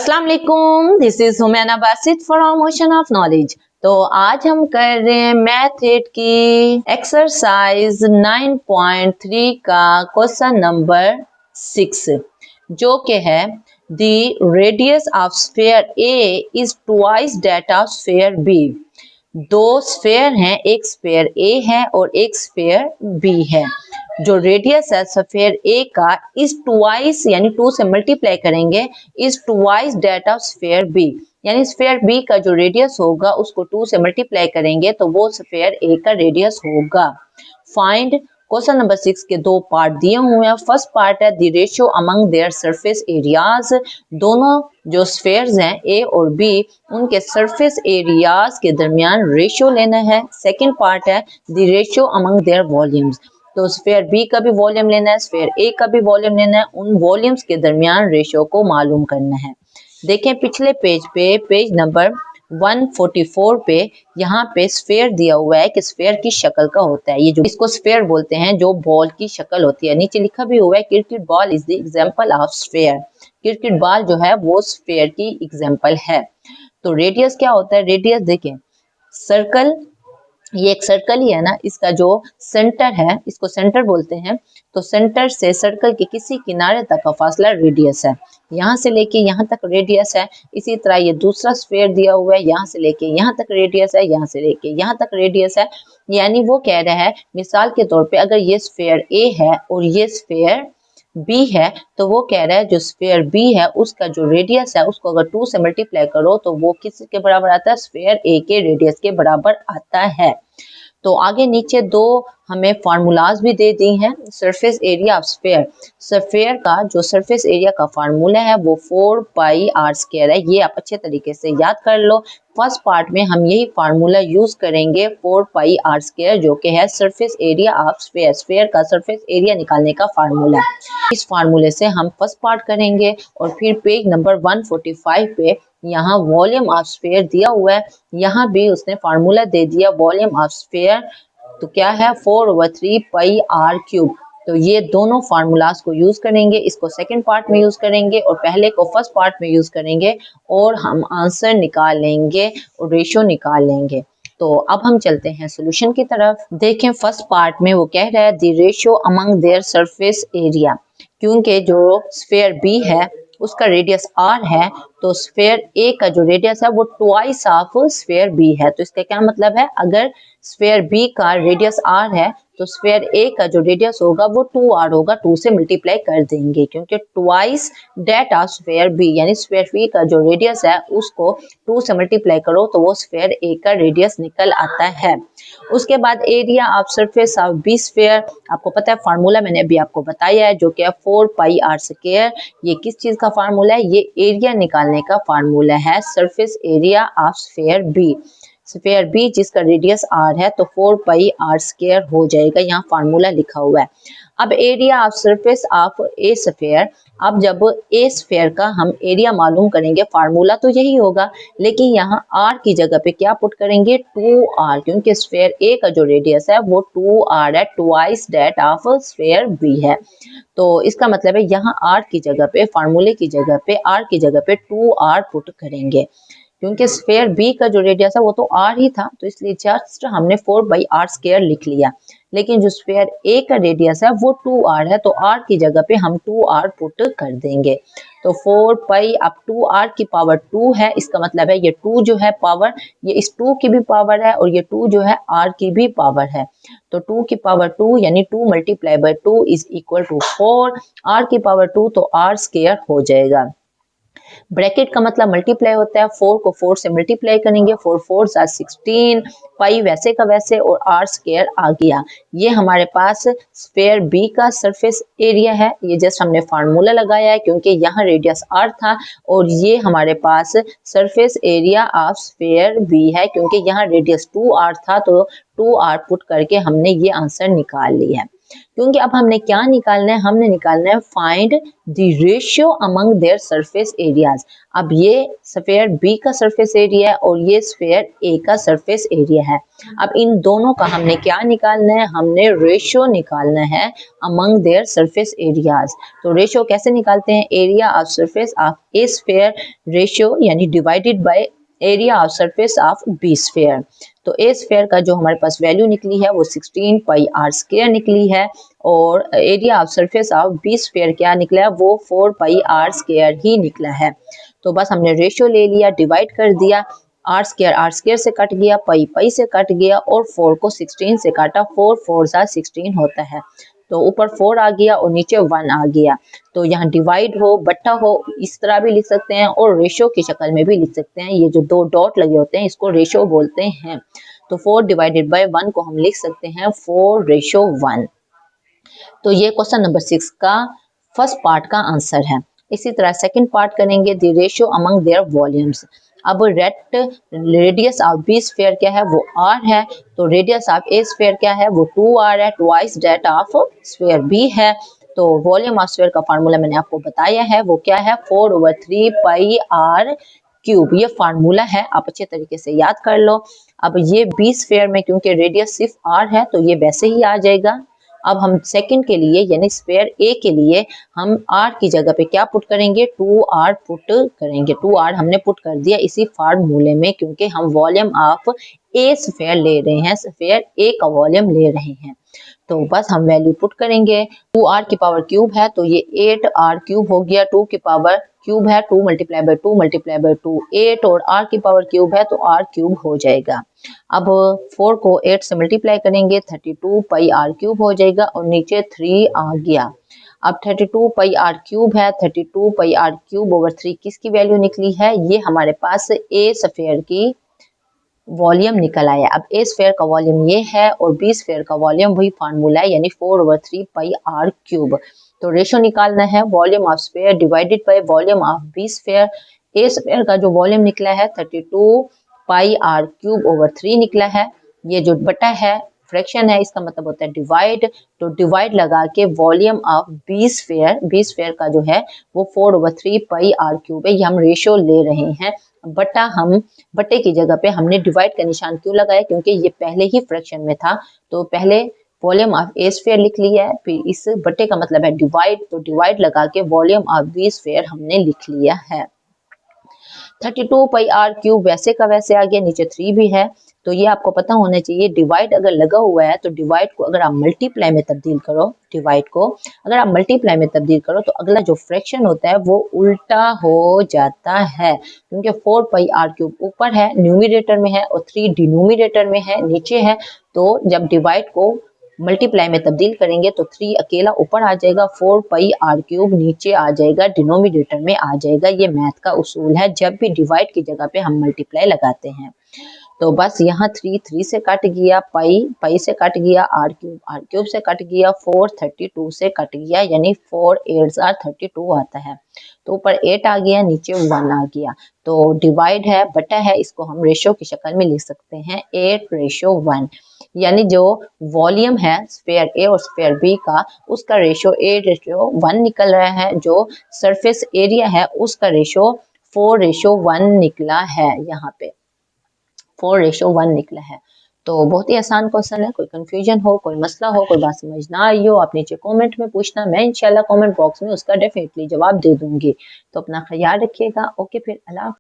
अस्सलाम वालेकुम, this is हुमैना Basit for motion of knowledge. तो आज हम कर रहे हैं मैथ 8 की एक्सरसाइज 9.3 का क्वेश्चन नंबर 6, जो कि है the radius of sphere A is twice that of sphere B. दो स्फीयर हैं, एक स्फीयर ए है और एक स्फीयर बी है। जो रेडियस है स्फीयर ए का इज ट्वाइस, यानी 2 से मल्टीप्लाई करेंगे, is twice that of sphere B, यानी स्फीयर बी का जो रेडियस होगा उसको 2 से मल्टीप्लाई करेंगे तो वो स्फीयर ए का रेडियस होगा। फाइंड। क्वेश्चन नंबर 6 के दो पार्ट दिए हुए हैं। फर्स्ट पार्ट है the ratio among their surface areas. दोनों जो स्फीयर्स हैं ए और बी, उनके सरफेस एरियाज के दरमियान रेशियो लेना है। सेकंड पार्ट है the ratio among their volumes. तो स्फीयर बी का भी वॉल्यूम लेना है, स्फीयर ए का भी वॉल्यूम लेना है, उन वॉल्यूम्स के दरमियान रेशियो को मालूम करना है। देखें पिछले पेज पे, पेज नंबर 144 पे, यहाँ पे स्फीयर दिया हुआ है कि स्फीयर की शक्ल का होता है, ये जो इसको स्फीयर बोलते हैं, जो बॉल की शक्ल होती है। नीचे लिखा भी हुआ है cricket ball is the example of sphere. Cricket ball जो है वो स्फीयर की एग्जांपल है। तो रेडियस क्या होता है? रेडियस देखें, सर्कल, ये एक सर्कल ही है ना, इसका जो सेंटर है इसको सेंटर बोलते हैं। तो सेंटर से सर्कल के किसी किनारे तक का फासला रेडियस है। यहाँ से लेके यहाँ तक रेडियस है। इसी तरह ये दूसरा स्फीयर दिया हुआ है, यहाँ से लेके यहाँ तक रेडियस है, यहाँ से लेके यहाँ तक रेडियस है। यानी वो कह रहा है, मिसाल के तौर पे अगर ये स्फीयर ए है और ये स्फीयर बी है, तो वो कह रहा है जो स्फीयर बी है उसका जो रेडियस है उसको अगर 2 से मल्टीप्लाई करो तो वो किस के बराबर आता है? स्फीयर ए के रेडियस के बराबर आता है। तो आगे नीचे दो हमें फार्मूलाज भी दे दी हैं। Surface area of sphere, sphere का जो सरफेस एरिया का फार्मूला है वो 4 पाई आर स्क्वायर है। ये आप अच्छे तरीके से याद कर लो। फर्स्ट पार्ट में हम यही फार्मूला यूज करेंगे, 4 पाई आर स्क्वायर, जो कि है surface area of sphere, sphere का सरफेस एरिया निकालने का फार्मूला। इस फार्मूले से हम फर्स्ट पार्ट करेंगे और फिर पेज नंबर 145 पे यहाँ वॉल्यूम ऑफ स्फीयर दिया हुआ है, यहाँ भी उसने फार्मूला दे दिया वॉल्यूम ऑफ स्फीयर। तो क्या है? 4/3 पाई आर क्यूब। तो ये दोनों फार्मूलाज को यूज करेंगे, इसको सेकंड पार्ट में यूज करेंगे और पहले को फर्स्ट पार्ट में यूज करेंगे और हम आंसर निकाल लेंगे और रेशियो निकाल लेंगे। तो अब हम चलते हैं सॉल्यूशन की तरफ। देखें फर्स्ट पार्ट में वो कह रहा है the ratio among their surface area. क्योंकि जो स्फीयर बी है उसका रेडियस आर है, तो स्फीयर ए का जो रेडियस है वो ट्वाइस ऑफ स्फीयर बी है। तो इसका क्या मतलब है? अगर स्फीयर बी का रेडियस आर है तो स्फीयर ए का जो रेडियस होगा वो 2r होगा, 2 से मल्टीप्लाई कर देंगे, क्योंकि twice that of sphere B, यानी स्फीयर बी का जो रेडियस है उसको 2 से मल्टीप्लाई करो तो वो स्फीयर ए का रेडियस निकल आता है। उसके बाद area of surface of B sphere, आपको पता है फार्मूला मैंने अभी आपको बताया है, जो कि 4 पाई आर स्क्वायर। ये किस चीज का फार्मूला है? ये एरिया निकालने का फार्मूला है, surface area of sphere B. Sphere B जिसका रेडियस आर है तो 4 पाई आर स्क्वायर हो जाएगा, यहाँ फार्मूला लिखा हुआ है। अब area of surface of A sphere, अब जब ए स्फीयर का हम एरिया मालूम करेंगे, फार्मूला तो यही होगा, लेकिन यहाँ आर की जगह पे क्या पुट करेंगे? 2r, क्योंकि स्फीयर ए का जो रेडियस है वो 2r है, twice that of sphere B है। तो इसका मतलब है यहाँ आर की जगह पे, फार्मूले की जगह पे, आर की जगह पे 2r पुट करेंगे, क्योंकि स्फीयर बी का जो रेडियस है वो तो आर ही था, तो इसलिए जस्ट हमने 4 बाई आर स्क्वायर लिख लिया। लेकिन जो स्फीयर ए का रेडियस है वो 2r है, तो आर की जगह पे हम 2r पुट कर देंगे। तो 4 पाई अब 2r की पावर 2 है, इसका मतलब है ये 2 जो है पावर, ये इस 2 की भी पावर है और ये 2 जो है r की भी पावर है। तो 2 की पावर 2 यानी 2 multiply by 2 is equal to 4। r की पावर 2 तो r स्क्वायर हो जाएगा। ब्रैकेट का मतलब मल्टीप्लाई होता है, 4 को 4 से मल्टीप्लाई करेंगे, 4 4 16, पाई वैसे का वैसे और आर स्क्वायर आ गया। ये हमारे पास स्फीयर बी का सरफेस एरिया है। ये जस्ट हमने फार्मूला लगाया है क्योंकि यहाँ रेडियस आर था, और ये हमारे पास surface area of sphere B है क्योंकि यहाँ रेडियस 2r था, तो 2r पुट करके हमने ये आंसर निकाल लिया है। क्योंकि अब हमने क्या निकालना है, हमने निकालना है find the ratio among their surface areas. अब ये स्फीयर बी का सरफेस एरिया है और ये स्फीयर ए का सरफेस एरिया है। अब इन दोनों का हमने क्या निकालना है, हमने रेशियो निकालना है अमंग देयर सरफेस एरियाज। तो रेशियो कैसे निकालते हैं, area of surface of A sphere ratio यानी divided by area of surface of B sphere. तो ए स्फीयर का जो हमारे पास वैल्यू निकली है वो 16 पाई आर स्क्वायर निकली है और area of surface of B sphere क्या निकला है, वो 4 पाई आर स्क्वायर ही निकला है। तो बस हमने रेशियो ले लिया, डिवाइड कर दिया, आर स्क्वायर से कट गया, पाई पाई से कट गया और 4 को 16 से काटा, 4 4 16 होता है। तो ऊपर 4 आ गया और नीचे 1 आ गया। तो यहाँ डिवाइड हो बट्टा हो इस तरह भी लिख सकते हैं और रेशो की शक्ल में भी लिख सकते हैं। ये जो दो डॉट लगे होते हैं इसको रेशो बोलते हैं। तो 4 डिवाइडेड बाय 1 को हम लिख सकते हैं 4:1। तो ये क्वेश्चन नंबर 6 का फर्स्ट पार्ट का आंसर है। इसी तरह सेकंड पार्ट करेंगे, the ratio among their volumes. अब रेडियस ऑफ बी स्फीयर क्या है, वो r है। तो रेडियस ऑफ ए स्फीयर क्या है, वो 2r है, twice that of sphere B है। तो वॉल्यूम ऑफ स्फीयर का फार्मूला मैंने आपको बताया है, वो क्या है 4/3 पाई r क्यूब। ये फार्मूला है, आप अच्छे तरीके से याद कर लो। अब ये बी स्फीयर में क्योंकि रेडियस सिर्फ r है तो ये वैसे ही आ जाएगा। अब हम सेकंड के लिए यानी स्फीयर ए के लिए हम r की जगह पे क्या पुट करेंगे, 2r पुट करेंगे। 2r हमने पुट कर दिया इसी फार्मूले में क्योंकि हम वॉल्यूम ऑफ ए स्फीयर ले रहे हैं, स्फीयर ए का वॉल्यूम ले रहे हैं। तो बस हम वैल्यू पुट करेंगे, 2r की पावर क्यूब है तो ये 8r क्यूब हो गया, 2 की पावर क्यूब है 2 मल्टीप्लाई बाय 2 मल्टीप्लाई बाय 2 8 और r की पावर क्यूब है तो r क्यूब हो जाएगा। अब 4 को 8 से मल्टीप्लाई करेंगे 32 पाई r क्यूब हो जाएगा और नीचे 3 आ गया। अब 32 पाई r क्यूब है, 32 पाई r क्यूब ओवर 3 किसकी वैल्यू निकली है, ये हमारे पास ए स्फीयर की वॉल्यूम निकल आया। अब ए स्फीयर का वॉल्यूम ये है और बी स्फीयर का वॉल्यूम वही फार्मूला है यानी 4/3 पाई r क्यूब। तो रेशो निकालना है volume of sphere divided by volume of B sphere. A sphere का जो वॉल्यूम निकला है 32 पाई r क्यूब ओवर 3 निकला है। ये जो बटा है फ्रैक्शन है, इसका मतलब होता है डिवाइड। तो डिवाइड लगा के वॉल्यूम ऑफ बी स्फीयर का जो है वो 4/3 पाई r क्यूब है। ये हम रेशो ले रहे हैं, बटा हम बटे की जगह पे हमने डिवाइड का निशान क्यों लगाया, क्योंकि ये पहले ही फ्रैक्शन में था। तो पहले वॉल्यूम ऑफ ए स्फीयर लिख लिया है, फिर इस बटे का मतलब है डिवाइड, तो डिवाइड लगा के वॉल्यूम ऑफ बी स्फीयर हमने लिख लिया है। 32 पाई r क्यूब वैसे का वैसे आ गया, नीचे 3 भी है। तो ये आपको पता होना चाहिए, डिवाइड अगर लगा हुआ है तो डिवाइड को अगर आप मल्टीप्लाई में तब्दील करो, डिवाइड को अगर आप मल्टीप्लाई में तब्दील करो तो अगला जो फ्रैक्शन होता है वो उल्टा हो जाता है। क्योंकि 4 पाई r क्यूब ऊपर है न्यूमरेटर में है और 3 डिनोमिनेटर में है नीचे है। तो जब डिवाइड को मल्टीप्लाई में तब्दील करेंगे तो 3 अकेला ऊपर आ जाएगा, 4 पाई r क्यूब नीचे आ जाएगा, डिनोमिनेटर में आ जाएगा। ये मैथ का उसूल है, जब भी डिवाइड की जगह पे हम मल्टीप्लाई लगाते हैं। तो बस यहाँ 3 से कट गया, पाई से कट गया, r क्यूब से कट गया, 4 32 से कट गया यानी 4 8 32 आता है। तो ऊपर 8 आ गया नीचे 1 आ गया। तो डिवाइड है बटा है, इसको हम रेशो की शक्ल में लिख सकते हैं 8:1 यानी जो वॉल्यूम है स्फीयर ए और स्फीयर बी का उसका रेशो 8:1 निकल रहा है। जो सरफेस एरिया है उसका रेशो 4:1 निकला है, यहाँ पे 4:1 निकला है। तो बहुत ही आसान क्वेश्चन है, कोई कंफ्यूजन हो, कोई मसला हो, कोई बात समझ ना आई हो, आप नीचे कमेंट में पूछना, मैं इंशाल्लाह कमेंट बॉक्स में उसका डेफिनेटली जवाब दे दूंगी। तो अपना ख्याल रखिएगा। ओके, फिर अल्लाह।